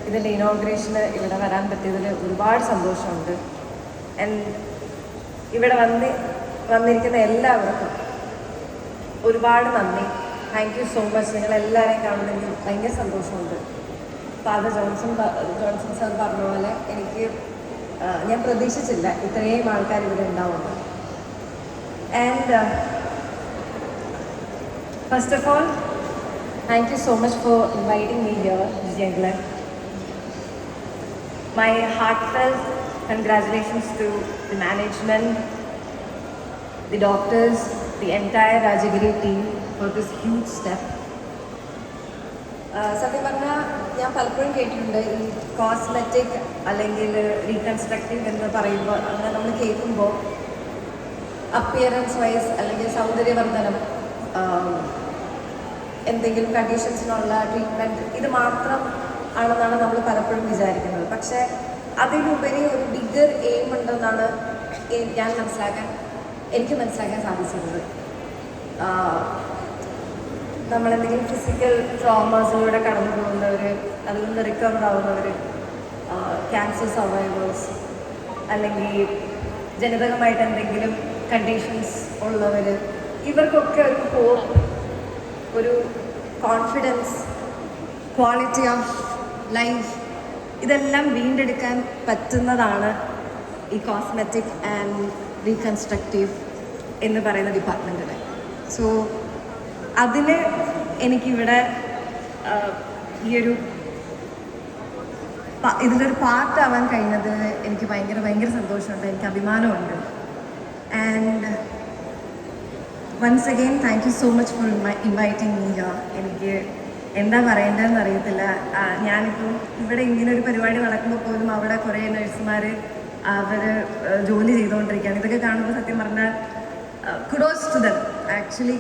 ഇതിൻ്റെ ഇനോഗ്രേഷന് ഇവിടെ വരാൻ പറ്റിയതിൽ ഒരുപാട് സന്തോഷമുണ്ട്. ഇവിടെ വന്നിരിക്കുന്ന എല്ലാവർക്കും ഒരുപാട് നന്ദി. Thank you so much. നിങ്ങളെല്ലാവരെയും കാണുന്നതിൽ ഭയങ്കര സന്തോഷമുണ്ട്. ഫാദർ ജോൺസൺ സാർ പറഞ്ഞ പോലെ ഞാൻ പ്രതീക്ഷിച്ചില്ല ഇത്രയും ആൾക്കാർ ഇവിടെ ഉണ്ടാവുന്നത്. And first of all, thank you so much for inviting me here, Ms. England. My heartfelt congratulations to the management, the doctors, the entire Rajagiri team for this huge step. സത്യം പറഞ്ഞാൽ ഞാൻ പലപ്പോഴും കേട്ടിട്ടുണ്ട് ഈ കോസ്മെറ്റിക് അല്ലെങ്കിൽ reconstructive എന്ന് പറയുമ്പോൾ അങ്ങനെ നമ്മൾ കേൾക്കുമ്പോൾ അപ്പിയറൻസ് വൈസ് അല്ലെങ്കിൽ സൗന്ദര്യവർദ്ധനം, എന്തെങ്കിലും കണ്ടീഷൻസിനുള്ള ട്രീറ്റ്മെൻറ്റ് ഇത് മാത്രം ആണെന്നാണ് നമ്മൾ പലപ്പോഴും വിചാരിക്കുന്നത്. പക്ഷേ അതിലുപരി ഒരു ബിഗർ എയിം ഉണ്ടെന്നാണ് എനിക്ക് മനസ്സിലാക്കാൻ സാധിച്ചിരുന്നത്. നമ്മളെന്തെങ്കിലും ഫിസിക്കൽ ട്രോമാസിലൂടെ കടന്നു പോകുന്നവർ, അതിൽ നിന്ന് റിക്കവർ ആവുന്നവർ, ക്യാൻസർ സർവൈവേഴ്സ്, അല്ലെങ്കിൽ ജനിതകമായിട്ട് എന്തെങ്കിലും കണ്ടീഷൻസ് ഉള്ളവർ, ഇവർക്കൊക്കെ ഒരു ഹോപ്പ്, ഒരു കോൺഫിഡൻസ്, ക്വാളിറ്റി ഓഫ് ലൈഫ്, ഇതെല്ലാം വീണ്ടെടുക്കാൻ പറ്റുന്നതാണ് ഈ കോസ്മെറ്റിക് ആൻഡ് റീകൺസ്ട്രക്റ്റീവ് എന്ന് പറയുന്ന ഡിപ്പാർട്ട്മെൻറ്റിൽ. സോ അതിന് എനിക്കിവിടെ ഇതിലൊരു പാർട്ടാവാൻ കഴിഞ്ഞത് എനിക്ക് ഭയങ്കര സന്തോഷമുണ്ട്, എനിക്ക് അഭിമാനമുണ്ട്. And once again, thank you so much for inviting me here. എനിക്ക് എന്താ പറയേണ്ടതെന്ന് അറിയത്തില്ല. ഞാനിപ്പോൾ ഇവിടെ ഇങ്ങനൊരു പരിപാടി നടക്കുമ്പോൾ പോലും അവിടെ കുറേ നഴ്സുമാർ അവർ ജോലി ചെയ്തുകൊണ്ടിരിക്കുകയാണ്. ഇതൊക്കെ കാണുമ്പോൾ സത്യം പറഞ്ഞാൽ കുഡോസ് ടു ദം. ആക്ച്വലി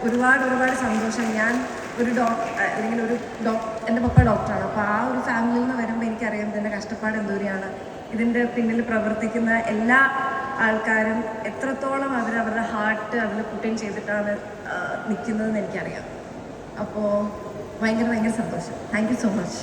ഒരുപാട് സന്തോഷം. ഞാൻ എൻ്റെ പപ്പ ഡോക്ടറാണ്. അപ്പോൾ ആ ഒരു ഫാമിലിയിൽ നിന്ന് വരുമ്പോൾ എനിക്കറിയാം ഇതിൻ്റെ കഷ്ടപ്പാട് എന്തോരെയാണ്. ഇതിൻ്റെ പിന്നിൽ പ്രവർത്തിക്കുന്ന എല്ലാ ആൾക്കാരും എത്രത്തോളം അവരുടെ ഹാർട്ട് അതിൽ പുട്ടിൻ ചെയ്തിട്ടാണ് നിൽക്കുന്നതെന്ന് എനിക്കറിയാം. അപ്പോൾ ഭയങ്കര സന്തോഷം. Thank you so much.